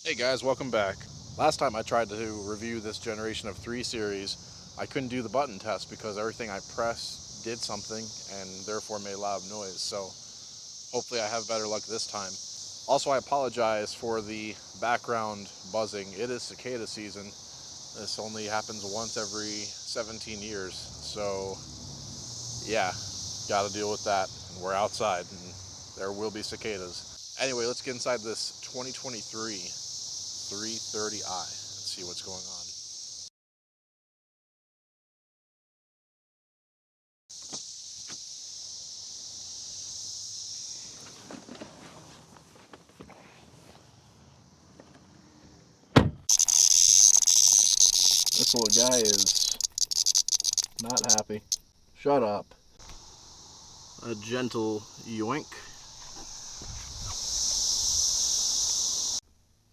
Hey guys, welcome back. Last time I tried to review this generation of 3 series, I couldn't do the button test because everything I pressed did something and therefore made loud noise. So hopefully I have better luck this time. Also, I apologize for the background buzzing. It is cicada season. This only happens once every 17 years. So yeah, got to deal with that. And we're outside and there will be cicadas. Anyway, let's get inside this 2023 330i and see what's going on. This little guy is not happy. Shut up. A gentle yoink.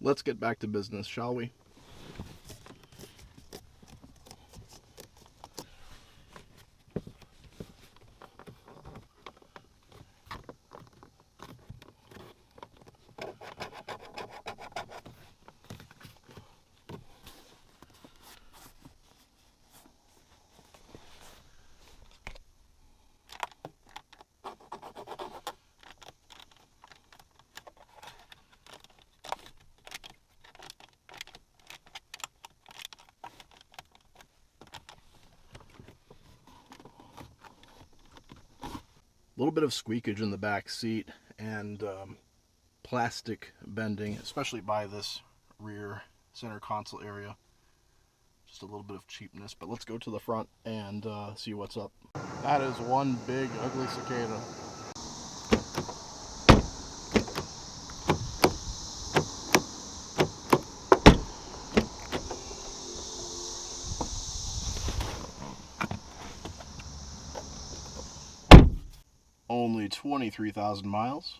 Let's get back to business, shall we? A little bit of squeakage in the back seat and plastic bending, especially by this rear center console area. Just a little bit of cheapness, but let's go to the front and see what's up. That is one big ugly cicada. Only 23,000 miles.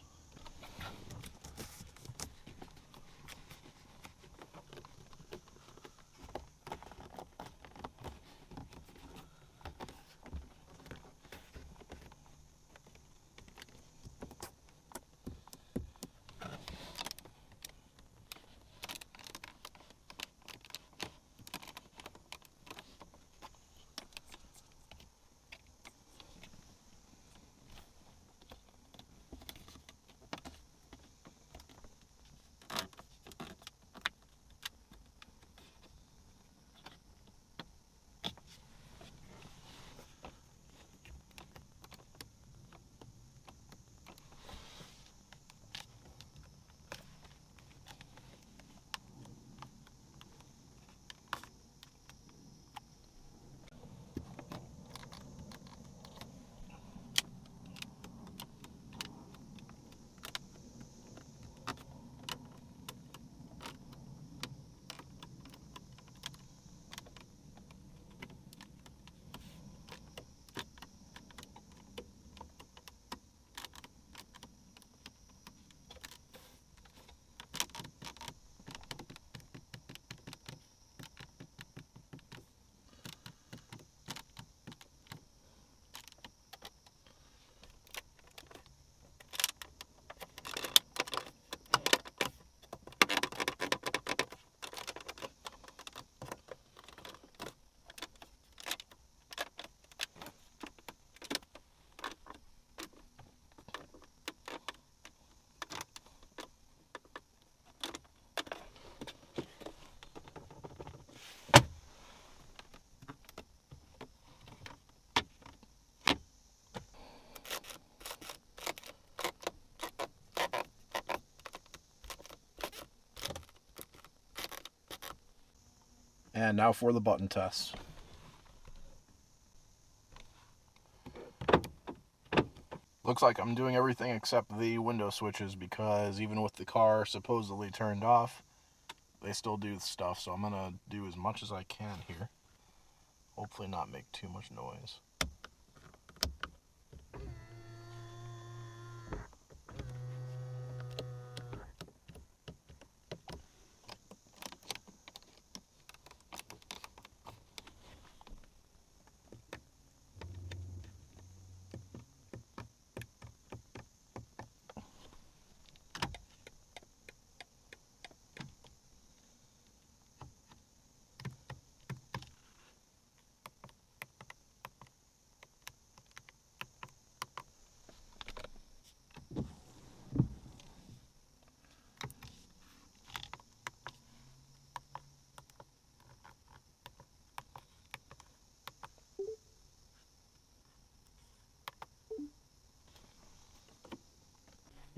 And now for the button test. Looks like I'm doing everything except the window switches because even with the car supposedly turned off, they still do stuff. So I'm going to do as much as I can here. Hopefully not make too much noise.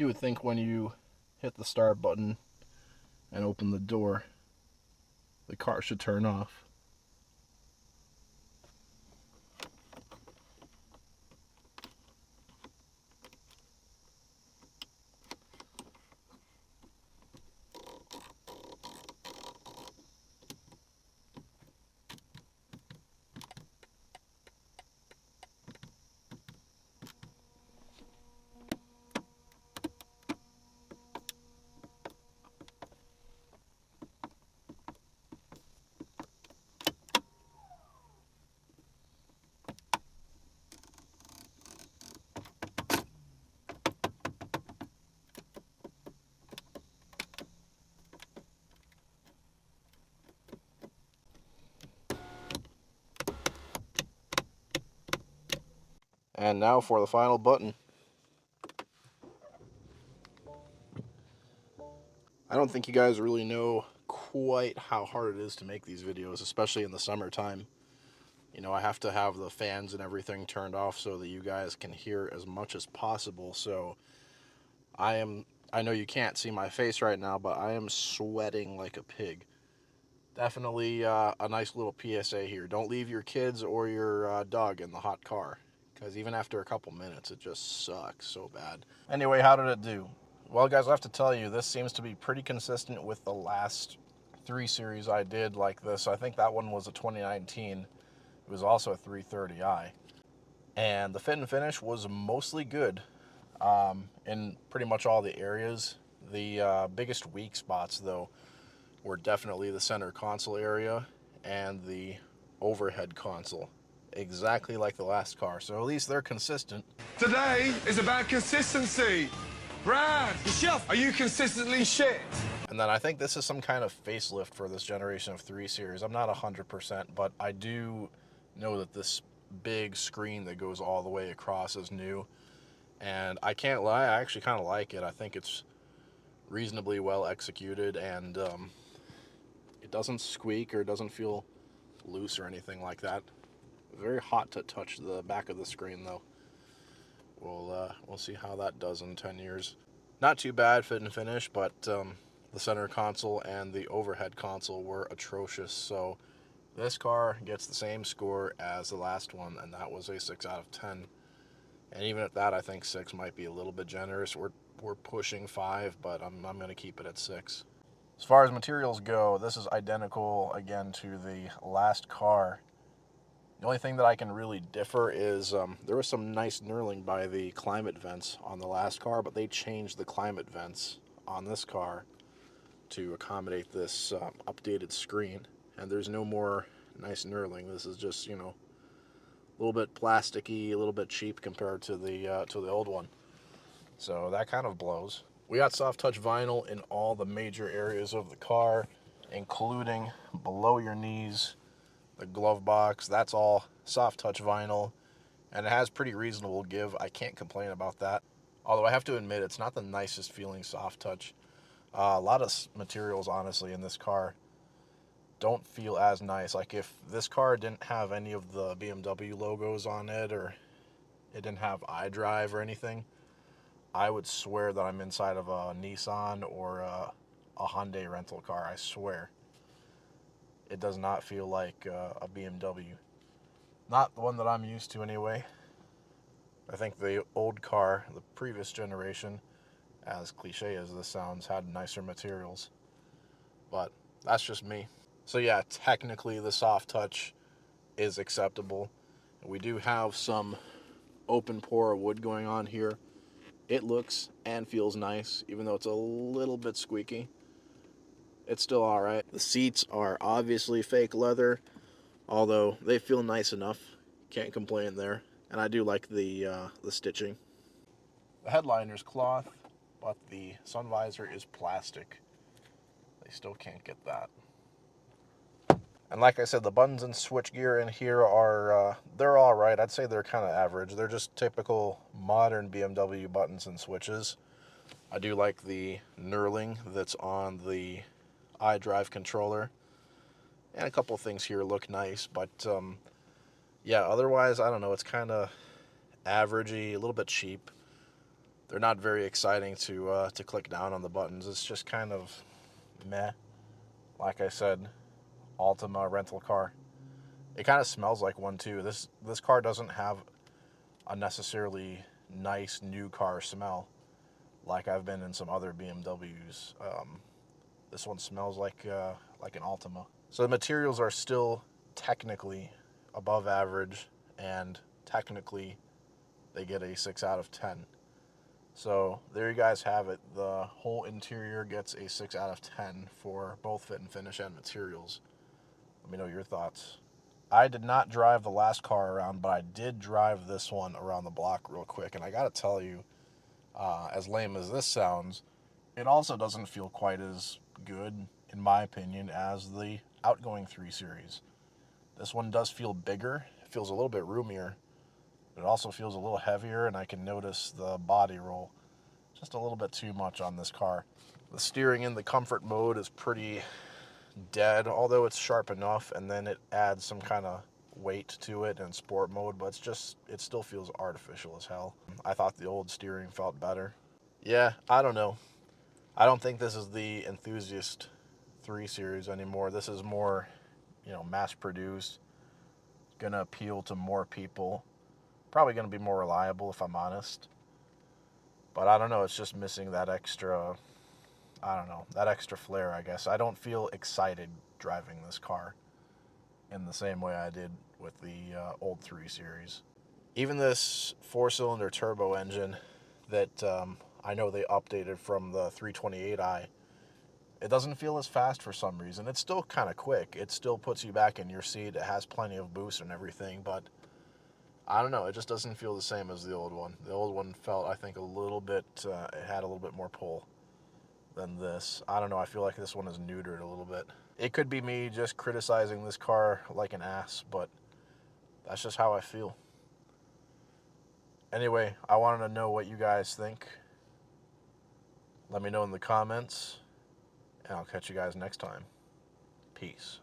You would think when you hit the start button and open the door, the car should turn off. And now for the final button. I don't think you guys really know quite how hard it is to make these videos, especially in the summertime. You know, I have to have the fans and everything turned off so that you guys can hear as much as possible. So I know you can't see my face right now, but I am sweating like a pig. Definitely a nice little PSA here. Don't leave your kids or your dog in the hot car, because even after a couple minutes, it just sucks so bad. Anyway, how did it do? Well, guys, I have to tell you, this seems to be pretty consistent with the last 3 series I did like this. I think that one was a 2019. It was also a 330i. And the fit and finish was mostly good in pretty much all the areas. The biggest weak spots, though, were definitely the center console area and the overhead console. Exactly like the last car, so at least they're consistent. Today is about consistency. Brad, are you consistently shit? And then I think this is some kind of facelift for this generation of 3 Series. I'm not 100%, but I do know that this big screen that goes all the way across is new. And I can't lie, I actually kind of like it. I think it's reasonably well executed, and it doesn't squeak or doesn't feel loose or anything like that. Very hot to touch the back of the screen, though. We'll see how that does in 10 years. Not too bad fit and finish, but the center console and the overhead console were atrocious. So this car gets the same score as the last one, and that was a 6 out of 10. And even at that, I think 6 might be a little bit generous. We're pushing 5, but I'm going to keep it at 6. As far as materials go, this is identical again to the last car. The only thing that I can really differ is there was some nice knurling by the climate vents on the last car, but they changed the climate vents on this car to accommodate this updated screen. And there's no more nice knurling. This is just, you know, a little bit plasticky, a little bit cheap compared to the old one. So that kind of blows. We got soft touch vinyl in all the major areas of the car, including below your knees, the glove box. That's all soft touch vinyl, and it has pretty reasonable give. I can't complain about that. Although I have to admit, it's not the nicest feeling soft touch. A lot of materials, honestly, in this car don't feel as nice. Like if this car didn't have any of the BMW logos on it, or it didn't have iDrive or anything, I would swear that I'm inside of a Nissan or a Hyundai rental car. I swear. It does not feel like a BMW. Not the one that I'm used to anyway. I think the old car, the previous generation, as cliche as this sounds, had nicer materials. But that's just me. So yeah, technically the soft touch is acceptable. We do have some open pore wood going on here. It looks and feels nice, even though it's a little bit squeaky. It's still alright. The seats are obviously fake leather, although they feel nice enough. Can't complain there. And I do like the stitching. The headliner's cloth, but the sun visor is plastic. They still can't get that. And like I said, the buttons and switchgear in here are, they're alright. I'd say they're kind of average. They're just typical modern BMW buttons and switches. I do like the knurling that's on the iDrive controller. And a couple things here look nice, but yeah, otherwise, I don't know, it's kind of averagey, a little bit cheap. They're not very exciting to click down on the buttons. It's just kind of meh. Like I said, Altima rental car. It kind of smells like one too. This car doesn't have a necessarily nice new car smell like I've been in some other BMWs. This one smells like an Altima. So the materials are still technically above average, and technically they get a 6 out of 10. So there you guys have it. The whole interior gets a 6 out of 10 for both fit and finish and materials. Let me know your thoughts. I did not drive the last car around, but I did drive this one around the block real quick. And I got to tell you, as lame as this sounds, it also doesn't feel quite as good, in my opinion, as the outgoing 3 Series. This one does feel bigger. It feels a little bit roomier. It also feels a little heavier, and I can notice the body roll just a little bit too much on this car. The steering in the comfort mode is pretty dead, although it's sharp enough, and then it adds some kind of weight to it in sport mode, but it still feels artificial as hell. I thought the old steering felt better. Yeah, I don't know. I don't think this is the enthusiast 3 Series anymore. This is more, mass produced, gonna appeal to more people. Probably gonna be more reliable if I'm honest. But I don't know, it's just missing that extra, that extra flair, I guess. I don't feel excited driving this car in the same way I did with the old 3 Series. Even this 4-cylinder turbo engine that I know they updated from the 328i, it doesn't feel as fast for some reason. It's still kind of quick. It still puts you back in your seat. It has plenty of boost and everything, but I don't know. It just doesn't feel the same as the old one. The old one felt, I think, a little bit, it had a little bit more pull than this. I don't know. I feel like this one is neutered a little bit. It could be me just criticizing this car like an ass, but that's just how I feel. Anyway, I wanted to know what you guys think. Let me know in the comments, and I'll catch you guys next time. Peace.